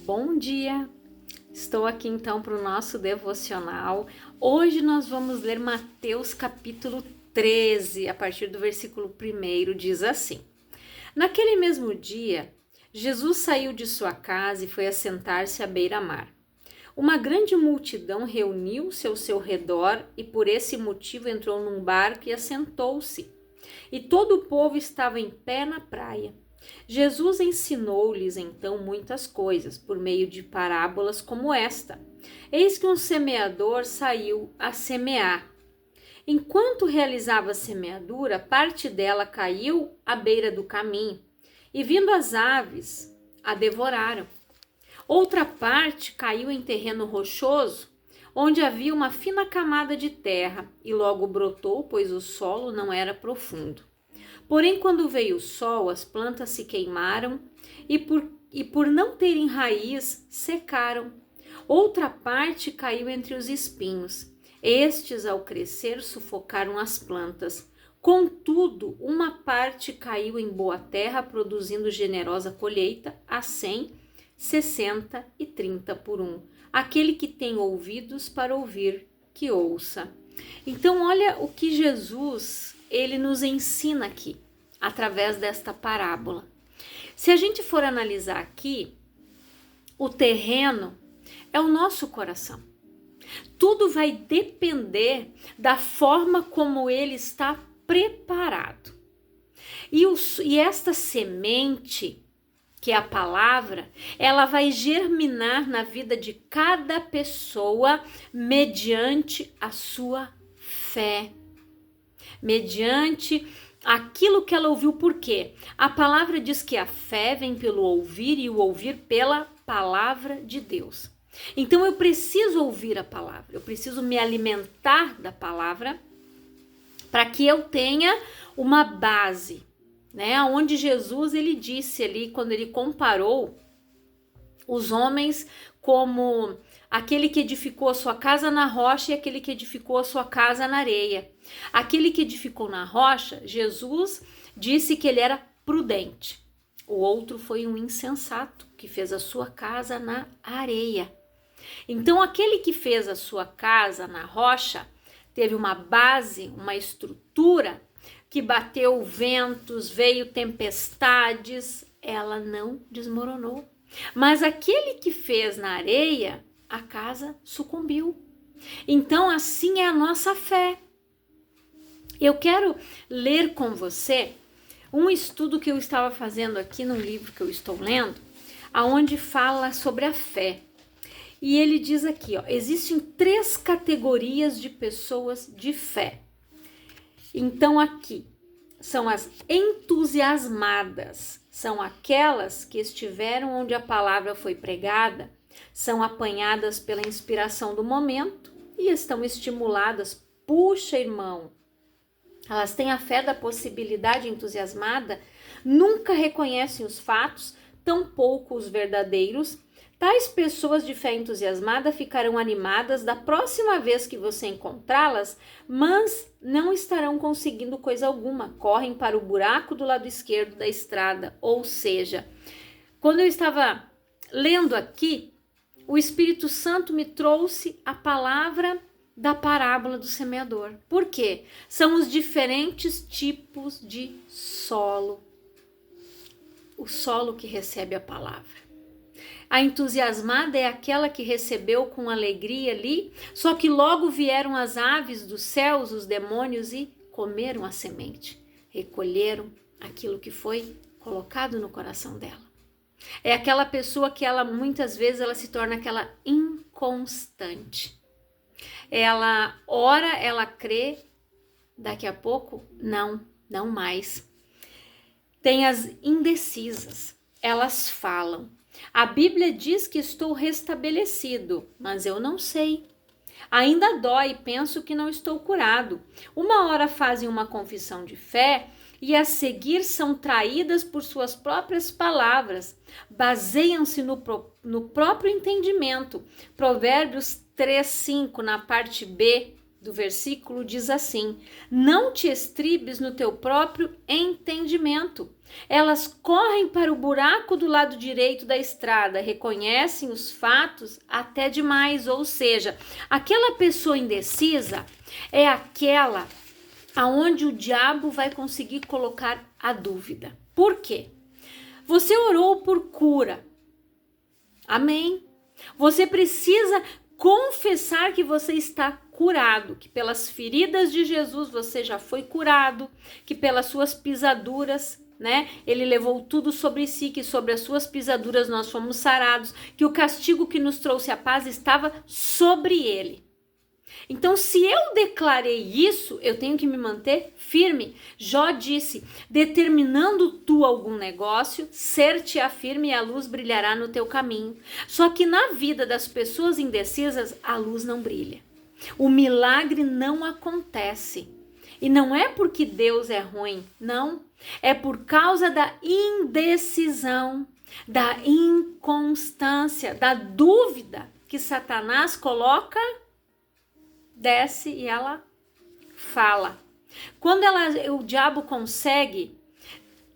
Bom dia! Estou aqui então para o nosso devocional. Hoje nós vamos ler Mateus capítulo 13, a partir do versículo 1, diz assim: Naquele mesmo dia, Jesus saiu de sua casa e foi assentar-se à beira-mar. Uma grande multidão reuniu-se ao seu redor e por esse motivo entrou num barco e assentou-se. E todo o povo estava em pé na praia. Jesus ensinou-lhes então muitas coisas por meio de parábolas como esta. Eis que um semeador saiu a semear. Enquanto realizava a semeadura, parte dela caiu à beira do caminho, e vindo as aves, a devoraram. Outra parte caiu em terreno rochoso, onde havia uma fina camada de terra, e logo brotou, pois o solo não era profundo. Porém, quando veio o sol, as plantas se queimaram e por não terem raiz, secaram. Outra parte caiu entre os espinhos. Estes, ao crescer, sufocaram as plantas. Contudo, uma parte caiu em boa terra, produzindo generosa colheita, a 100, 60 e 30 por um. Aquele que tem ouvidos para ouvir, que ouça. Então, olha o que Jesus ele nos ensina aqui, através desta parábola. Se a gente for analisar aqui, o terreno é o nosso coração. Tudo vai depender da forma como ele está preparado. E esta semente, que é a palavra, ela vai germinar na vida de cada pessoa mediante a sua fé. Mediante aquilo que ela ouviu. Por quê? A palavra diz que a fé vem pelo ouvir e o ouvir pela palavra de Deus. Então eu preciso ouvir a palavra, eu preciso me alimentar da palavra para que eu tenha uma base, né? Onde Jesus ele disse ali, quando ele comparou os homens como aquele que edificou a sua casa na rocha e aquele que edificou a sua casa na areia. Aquele que edificou na rocha, Jesus disse que ele era prudente. O outro foi um insensato que fez a sua casa na areia. Então, aquele que fez a sua casa na rocha teve uma base, uma estrutura que bateu ventos, veio tempestades, ela não desmoronou. Mas aquele que fez na areia, a casa sucumbiu. Então, assim é a nossa fé. Eu quero ler com você um estudo que eu estava fazendo aqui no livro que eu estou lendo, aonde fala sobre a fé. E ele diz aqui, ó, existem 3 categorias de pessoas de fé. Então, aqui são as entusiasmadas, são aquelas que estiveram onde a palavra foi pregada, são apanhadas pela inspiração do momento e estão estimuladas. Puxa, irmão, elas têm a fé da possibilidade entusiasmada, nunca reconhecem os fatos, tampouco os verdadeiros. Tais pessoas de fé entusiasmada ficarão animadas da próxima vez que você encontrá-las, mas não estarão conseguindo coisa alguma. Correm para o buraco do lado esquerdo da estrada. Ou seja, quando eu estava lendo aqui, o Espírito Santo me trouxe a palavra da parábola do semeador. Por quê? São os diferentes tipos de solo. O solo que recebe a palavra. A entusiasmada é aquela que recebeu com alegria ali, só que logo vieram as aves dos céus, os demônios, e comeram a semente, recolheram aquilo que foi colocado no coração dela. É aquela pessoa que ela muitas vezes ela se torna aquela inconstante. Ela ora, ela crê, daqui a pouco não mais. Tem as indecisas, elas falam. A Bíblia diz que estou restabelecido, mas eu não sei. Ainda dói, penso que não estou curado. Uma hora fazem uma confissão de fé e a seguir são traídas por suas próprias palavras. Baseiam-se no próprio entendimento. Provérbios 3:5, na parte B, do versículo diz assim: não te estribes no teu próprio entendimento. Elas correm para o buraco do lado direito da estrada, reconhecem os fatos até demais, ou seja, aquela pessoa indecisa é aquela aonde o diabo vai conseguir colocar a dúvida. Por quê? Você orou por cura. Amém. Você precisa confessar que você está curado, que pelas feridas de Jesus você já foi curado, que pelas suas pisaduras, né? Ele levou tudo sobre si, que sobre as suas pisaduras nós fomos sarados, que o castigo que nos trouxe a paz estava sobre ele. Então, se eu declarei isso, eu tenho que me manter firme. Jó disse: determinando tu algum negócio, ser-te-á firme e a luz brilhará no teu caminho. Só que na vida das pessoas indecisas, a luz não brilha. O milagre não acontece. E não é porque Deus é ruim, não. É por causa da indecisão, da inconstância, da dúvida que Satanás coloca. Desce e ela fala. Quando o diabo consegue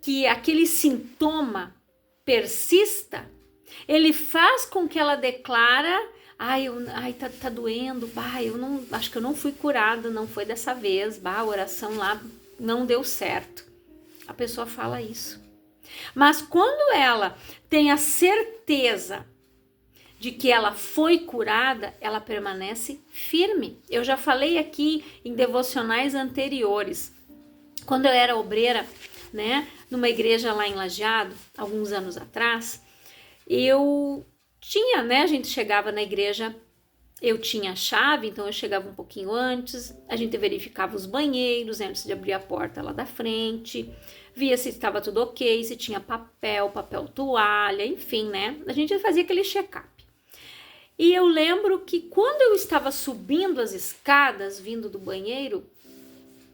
que aquele sintoma persista, ele faz com que ela declara: tá doendo, acho que eu não fui curada, não foi dessa vez, a oração lá não deu certo. A pessoa fala isso. Mas quando ela tem a certeza de que ela foi curada, ela permanece firme. Eu já falei aqui em devocionais anteriores, quando eu era obreira, né, numa igreja lá em Lajeado, alguns anos atrás, eu tinha, né, a gente chegava na igreja, eu tinha a chave, então eu chegava um pouquinho antes, a gente verificava os banheiros antes de abrir a porta lá da frente, via se estava tudo ok, se tinha papel toalha, enfim, né, a gente fazia aquele check-up. E eu lembro que quando eu estava subindo as escadas, vindo do banheiro,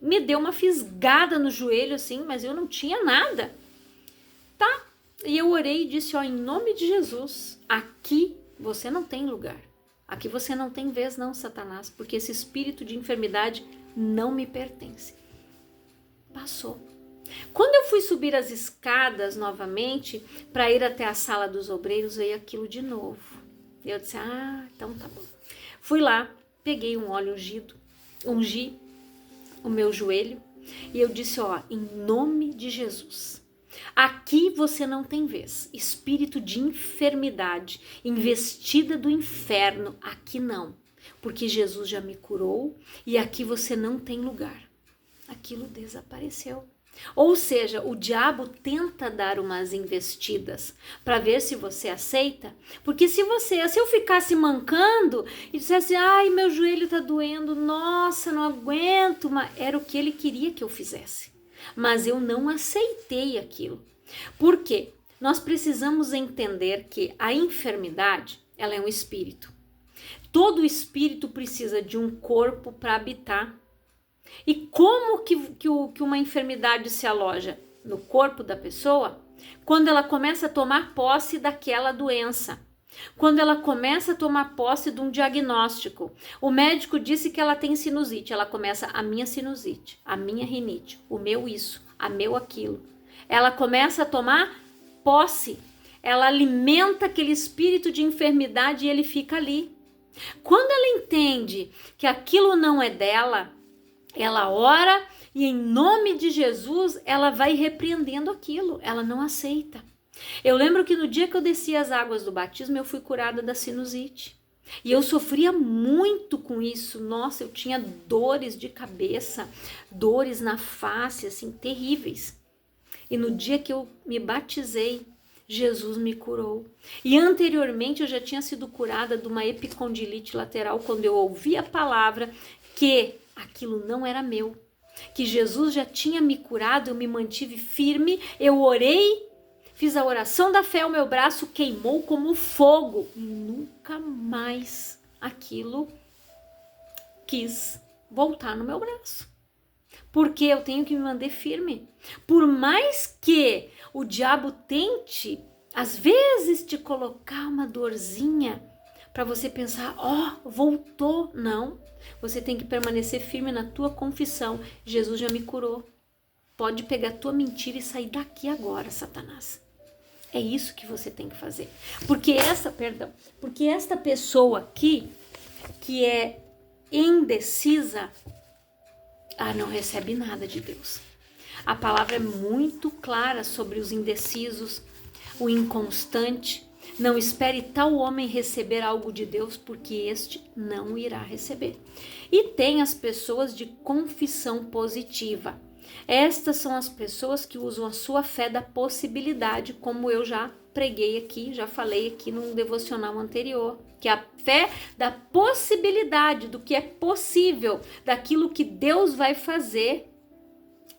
me deu uma fisgada no joelho, assim, mas eu não tinha nada. Tá? E eu orei e disse, em nome de Jesus, aqui você não tem lugar. Aqui você não tem vez não, Satanás, porque esse espírito de enfermidade não me pertence. Passou. Quando eu fui subir as escadas novamente, para ir até a sala dos obreiros, veio aquilo de novo. Eu disse, então tá bom. Fui lá, peguei um óleo ungido, ungi o meu joelho e eu disse, em nome de Jesus, aqui você não tem vez. Espírito de enfermidade, investida do inferno, aqui não. Porque Jesus já me curou e aqui você não tem lugar. Aquilo desapareceu. Ou seja, o diabo tenta dar umas investidas para ver se você aceita, porque se eu ficasse mancando e dissesse, meu joelho tá doendo, nossa, não aguento, mas era o que ele queria que eu fizesse, mas eu não aceitei aquilo. Por quê? Nós precisamos entender que a enfermidade, ela é um espírito. Todo espírito precisa de um corpo para habitar. E como que uma enfermidade se aloja no corpo da pessoa? Quando ela começa a tomar posse daquela doença. Quando ela começa a tomar posse de um diagnóstico. O médico disse que ela tem sinusite. Ela começa, a minha sinusite, a minha rinite, o meu isso, a meu aquilo. Ela começa a tomar posse. Ela alimenta aquele espírito de enfermidade e ele fica ali. Quando ela entende que aquilo não é dela, ela ora e em nome de Jesus ela vai repreendendo aquilo, ela não aceita. Eu lembro que no dia que eu desci as águas do batismo eu fui curada da sinusite. E eu sofria muito com isso, nossa, eu tinha dores de cabeça, dores na face, assim, terríveis. E no dia que eu me batizei, Jesus me curou. E anteriormente eu já tinha sido curada de uma epicondilite lateral quando eu ouvi a palavra que aquilo não era meu, que Jesus já tinha me curado, eu me mantive firme, eu orei, fiz a oração da fé, o meu braço queimou como fogo e nunca mais aquilo quis voltar no meu braço. Porque eu tenho que me manter firme. Por mais que o diabo tente, às vezes, te colocar uma dorzinha para você pensar, voltou. Não, você tem que permanecer firme na tua confissão. Jesus já me curou. Pode pegar a tua mentira e sair daqui agora, Satanás. É isso que você tem que fazer. Porque esta pessoa aqui, que é indecisa, não recebe nada de Deus. A palavra é muito clara sobre os indecisos, o inconstante. Não espere tal homem receber algo de Deus, porque este não irá receber. E tem as pessoas de confissão positiva. Estas são as pessoas que usam a sua fé da possibilidade, como eu já preguei aqui, já falei aqui num devocional anterior, que é a fé da possibilidade, do que é possível, daquilo que Deus vai fazer.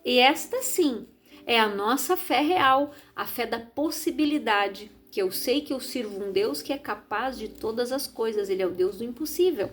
E esta sim é a nossa fé real, a fé da possibilidade, que eu sei que eu sirvo um Deus que é capaz de todas as coisas, Ele é o Deus do impossível.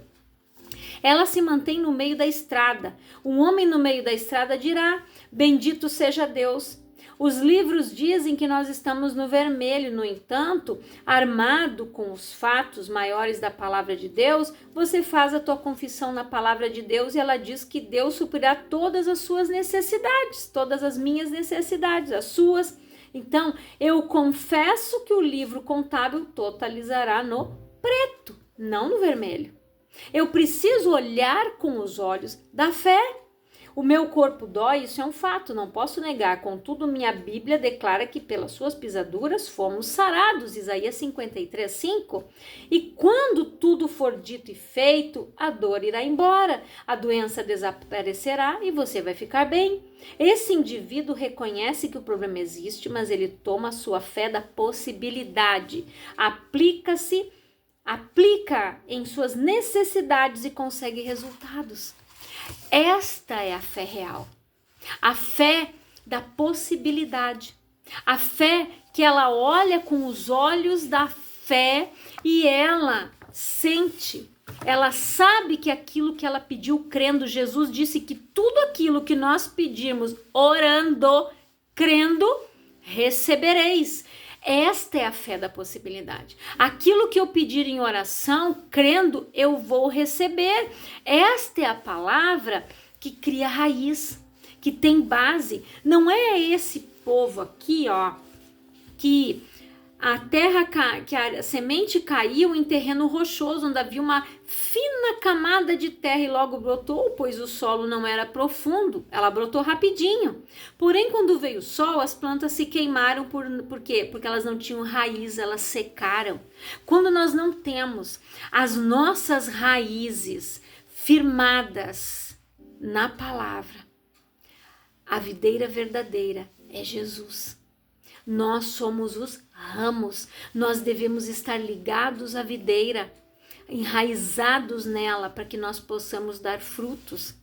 Ela se mantém no meio da estrada. Um homem no meio da estrada dirá: bendito seja Deus. Os livros dizem que nós estamos no vermelho. No entanto, armado com os fatos maiores da palavra de Deus, você faz a tua confissão na palavra de Deus e ela diz que Deus suprirá todas as suas necessidades, todas as minhas necessidades, as suas. Então, eu confesso que o livro contábil totalizará no preto, não no vermelho. Eu preciso olhar com os olhos da fé. O meu corpo dói, isso é um fato, não posso negar. Contudo, minha Bíblia declara que pelas suas pisaduras fomos sarados, Isaías 53:5. E quando tudo for dito e feito, a dor irá embora, a doença desaparecerá e você vai ficar bem. Esse indivíduo reconhece que o problema existe, mas ele toma a sua fé da possibilidade, aplica em suas necessidades e consegue resultados. Esta é a fé real, a fé da possibilidade, a fé que ela olha com os olhos da fé e ela sente, ela sabe que aquilo que ela pediu crendo, Jesus disse que tudo aquilo que nós pedirmos orando, crendo, recebereis. Esta é a fé da possibilidade. Aquilo que eu pedir em oração, crendo, eu vou receber. Esta é a palavra que cria raiz, que tem base. Não é esse povo aqui, que a terra, que a semente caiu em terreno rochoso, onde havia uma fina camada de terra e logo brotou, pois o solo não era profundo, ela brotou rapidinho. Porém, quando veio o sol, as plantas se queimaram, por quê? Porque elas não tinham raiz, elas secaram. Quando nós não temos as nossas raízes firmadas na palavra, a videira verdadeira é Jesus. Nós somos os ramos, nós devemos estar ligados à videira, enraizados nela para que nós possamos dar frutos.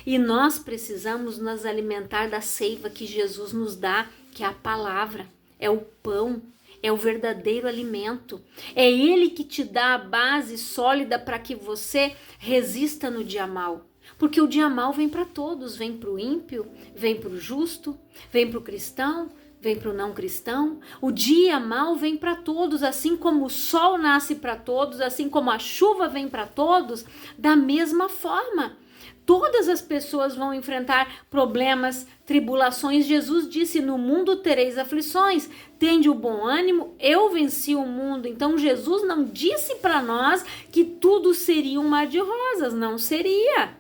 E nós precisamos nos alimentar da seiva que Jesus nos dá, que é a palavra, é o pão, é o verdadeiro alimento. É Ele que te dá a base sólida para que você resista no dia mau. Porque o dia mau vem para todos, vem para o ímpio, vem para o justo, vem para o cristão, vem para o não cristão. O dia mau vem para todos, assim como o sol nasce para todos, assim como a chuva vem para todos, da mesma forma. Todas as pessoas vão enfrentar problemas, tribulações. Jesus disse: no mundo tereis aflições, tende o bom ânimo, eu venci o mundo. Então Jesus não disse para nós que tudo seria um mar de rosas, não seria.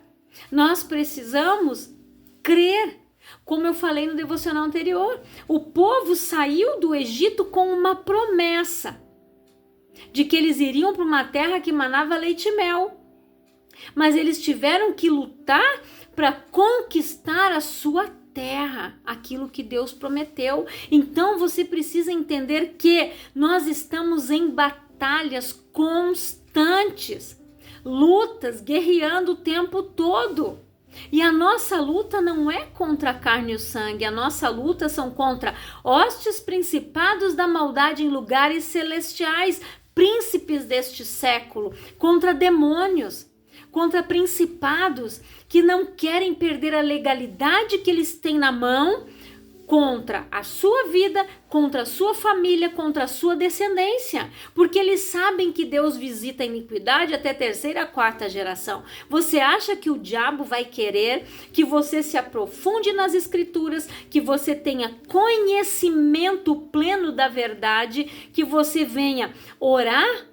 Nós precisamos crer. Como eu falei no devocional anterior, o povo saiu do Egito com uma promessa de que eles iriam para uma terra que manava leite e mel. Mas eles tiveram que lutar para conquistar a sua terra, aquilo que Deus prometeu. Então você precisa entender que nós estamos em batalhas constantes, lutas, guerreando o tempo todo. E a nossa luta não é contra a carne e o sangue, a nossa luta são contra hostes, principados da maldade em lugares celestiais, príncipes deste século, contra demônios, contra principados que não querem perder a legalidade que eles têm na mão contra a sua vida, contra a sua família, contra a sua descendência, porque eles sabem que Deus visita a iniquidade até a terceira, a quarta geração. Você acha que o diabo vai querer que você se aprofunde nas escrituras, que você tenha conhecimento pleno da verdade, que você venha orar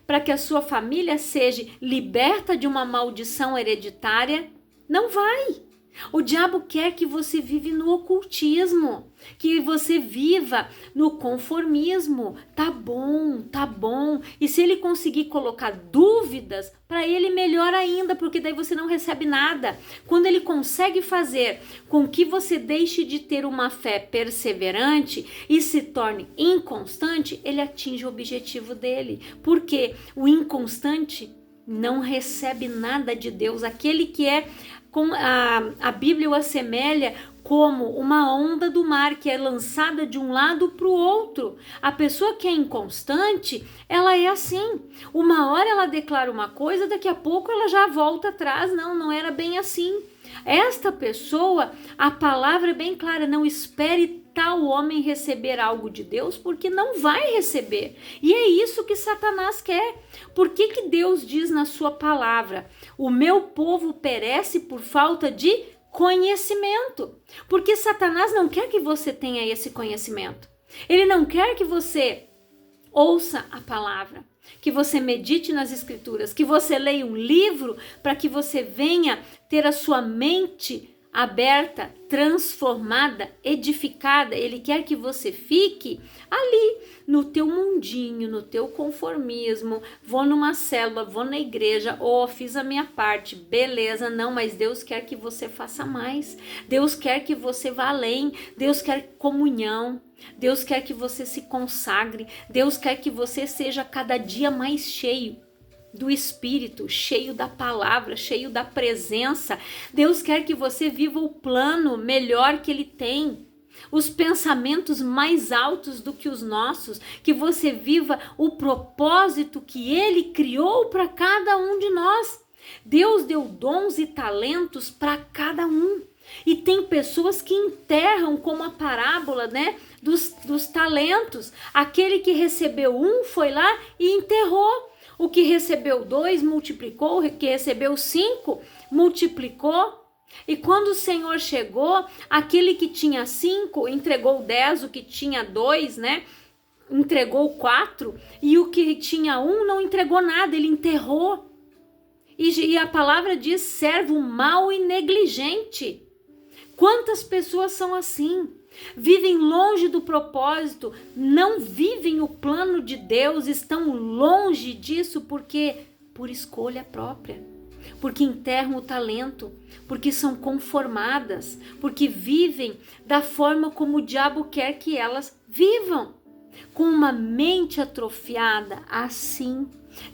para que a sua família seja liberta de uma maldição hereditária? Não vai. O diabo quer que você vive no ocultismo, que você viva no conformismo. Tá bom, tá bom. E se ele conseguir colocar dúvidas, para ele melhor ainda, porque daí você não recebe nada. Quando ele consegue fazer com que você deixe de ter uma fé perseverante e se torne inconstante, ele atinge o objetivo dele. Porque o inconstante não recebe nada de Deus. Aquele que é... A Bíblia o assemelha como uma onda do mar que é lançada de um lado para o outro. A pessoa que é inconstante, ela é assim. Uma hora ela declara uma coisa, daqui a pouco ela já volta atrás. Não era bem assim. Esta pessoa, a palavra é bem clara, não espere tal homem receber algo de Deus, porque não vai receber. E é isso que Satanás quer. Por que Deus diz na sua palavra: o meu povo perece por falta de conhecimento? Porque Satanás não quer que você tenha esse conhecimento. Ele não quer que você ouça a palavra, que você medite nas escrituras, que você leia um livro para que você venha ter a sua mente aberta, transformada, edificada. Ele quer que você fique ali no teu mundinho, no teu conformismo. Vou numa célula, vou na igreja, fiz a minha parte, beleza. Não, mas Deus quer que você faça mais. Deus quer que você vá além. Deus quer comunhão. Deus quer que você se consagre. Deus quer que você seja cada dia mais cheio do Espírito, cheio da palavra, cheio da presença. Deus quer que você viva o plano melhor que Ele tem, os pensamentos mais altos do que os nossos, que você viva o propósito que Ele criou para cada um de nós. Deus deu dons e talentos para cada um. E tem pessoas que enterram, como a parábola, né, dos talentos. Aquele que recebeu um foi lá e enterrou. O que recebeu 2 multiplicou, o que recebeu 5 multiplicou. E quando o Senhor chegou, aquele que tinha 5 entregou 10, o que tinha 2, né, entregou 4, e o que tinha 1 não entregou nada, ele enterrou. E a palavra diz: servo mau e negligente. Quantas pessoas são assim? Vivem longe do propósito, não vivem o plano de Deus, estão longe disso por escolha própria, porque enterram o talento, porque são conformadas, porque vivem da forma como o diabo quer que elas vivam, com uma mente atrofiada assim.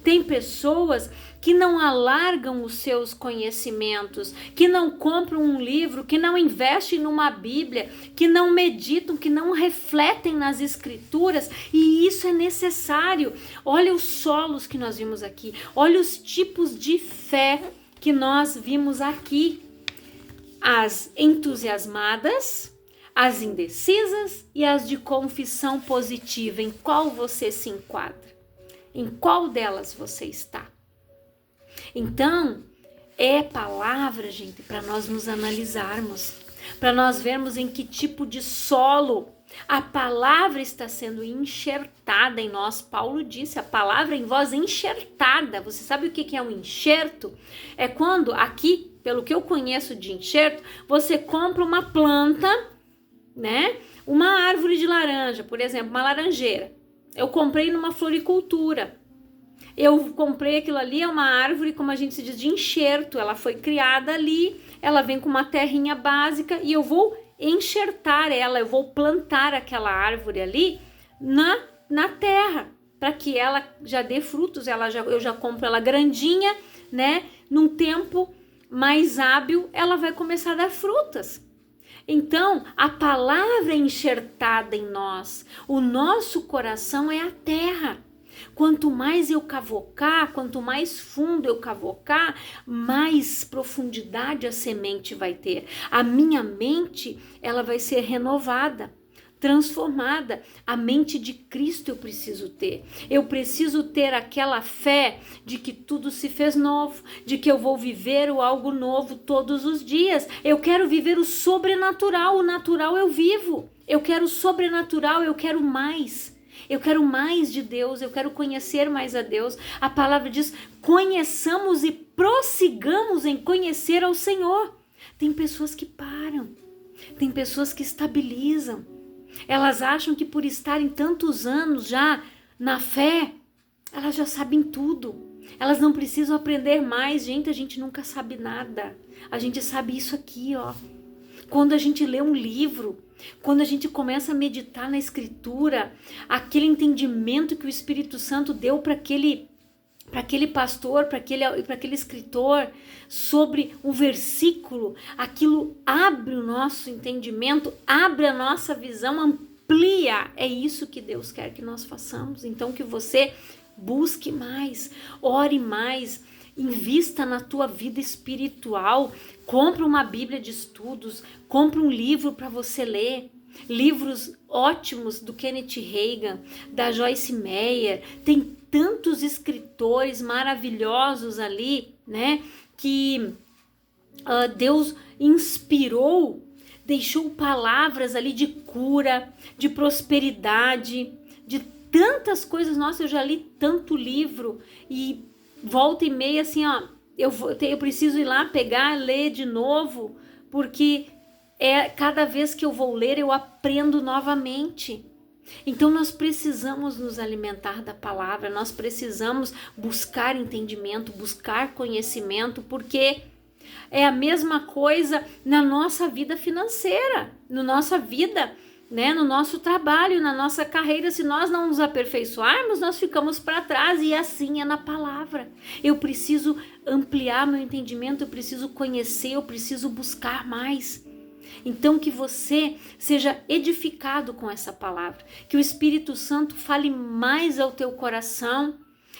Tem pessoas que não alargam os seus conhecimentos, que não compram um livro, que não investem numa Bíblia, que não meditam, que não refletem nas escrituras, e isso é necessário. Olha os solos que nós vimos aqui, olha os tipos de fé que nós vimos aqui: as entusiasmadas, as indecisas e as de confissão positiva. Em qual você se enquadra? Em qual delas você está? Então, é palavra, gente, para nós nos analisarmos, para nós vermos em que tipo de solo a palavra está sendo enxertada em nós. Paulo disse: a palavra em vós enxertada. Você sabe o que é um enxerto? É quando, aqui, pelo que eu conheço de enxerto, você compra uma planta, né? Uma árvore de laranja, por exemplo, uma laranjeira. Eu comprei numa floricultura. Eu comprei aquilo ali, é uma árvore, como a gente se diz, de enxerto. Ela foi criada ali, ela vem com uma terrinha básica e eu vou enxertar ela, eu vou plantar aquela árvore ali na terra, para que ela já dê frutos. Eu já compro ela grandinha, né? Num tempo mais hábil, ela vai começar a dar frutas. Então, a palavra é enxertada em nós. O nosso coração é a terra. Quanto mais eu cavocar, quanto mais fundo eu cavocar, mais profundidade a semente vai ter. A minha mente, ela vai ser renovada, transformada. A mente de Cristo eu preciso ter. Eu preciso ter aquela fé de que tudo se fez novo, de que eu vou viver o algo novo todos os dias. Eu quero viver o sobrenatural, o natural eu vivo. Eu quero o sobrenatural, eu quero mais. Eu quero mais de Deus, eu quero conhecer mais a Deus. A palavra diz: conheçamos e prossigamos em conhecer ao Senhor. Tem pessoas que param, tem pessoas que estabilizam. Elas acham que por estarem tantos anos já na fé, elas já sabem tudo. Elas não precisam aprender mais. Gente, a gente nunca sabe nada. A gente sabe isso aqui, ó. Quando a gente lê um livro, quando a gente começa a meditar na Escritura, aquele entendimento que o Espírito Santo deu para aquele pastor, para aquele escritor, sobre um versículo, aquilo abre o nosso entendimento, abre a nossa visão, amplia. É isso que Deus quer que nós façamos. Então, que você busque mais, ore mais, invista na tua vida espiritual, compre uma Bíblia de estudos, compre um livro para você ler, livros ótimos do Kenneth Hagin, da Joyce Meyer, tem tantos escritores maravilhosos ali, né, que Deus inspirou, deixou palavras ali de cura, de prosperidade, de tantas coisas. Nossa, eu já li tanto livro e volta e meia assim, ó, eu preciso ir lá pegar, ler de novo, porque cada vez que eu vou ler eu aprendo novamente. Então nós precisamos nos alimentar da palavra, nós precisamos buscar entendimento, buscar conhecimento, porque é a mesma coisa na nossa vida financeira, na nossa vida, né, no nosso trabalho, na nossa carreira. Se nós não nos aperfeiçoarmos, nós ficamos para trás, e assim é na palavra. Eu preciso ampliar meu entendimento, eu preciso conhecer, eu preciso buscar mais. Então que você seja edificado com essa palavra, que o Espírito Santo fale mais ao teu coração.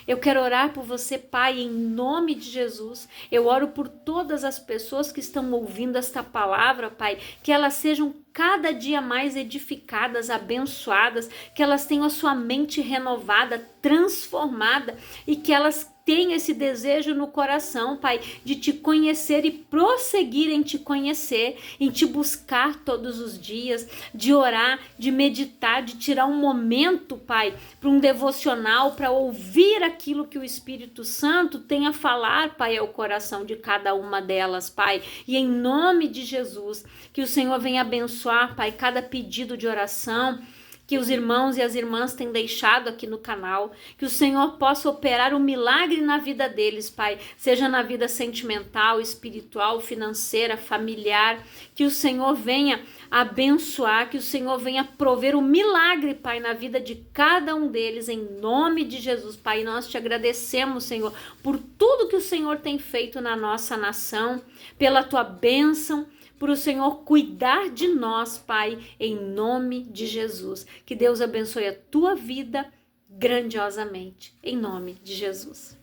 Eu quero orar por você, Pai, em nome de Jesus. Eu oro por todas as pessoas que estão ouvindo esta palavra, Pai, que elas sejam cada dia mais edificadas, abençoadas, que elas tenham a sua mente renovada, transformada, e que elas tenham esse desejo no coração, Pai, de te conhecer e prosseguir em te conhecer, em te buscar todos os dias, de orar, de meditar, de tirar um momento, Pai, para um devocional, para ouvir aquilo que o Espírito Santo tem a falar, Pai, ao coração de cada uma delas, Pai. E em nome de Jesus, que o Senhor venha abençoar, Pai, cada pedido de oração que os irmãos e as irmãs têm deixado aqui no canal, que o Senhor possa operar um milagre na vida deles, Pai, seja na vida sentimental, espiritual, financeira, familiar, que o Senhor venha abençoar, que o Senhor venha prover um milagre, Pai, na vida de cada um deles, em nome de Jesus, Pai. Nós te agradecemos, Senhor, por tudo que o Senhor tem feito na nossa nação, pela tua bênção, por o Senhor cuidar de nós, Pai, em nome de Jesus. Que Deus abençoe a tua vida grandiosamente, em nome de Jesus.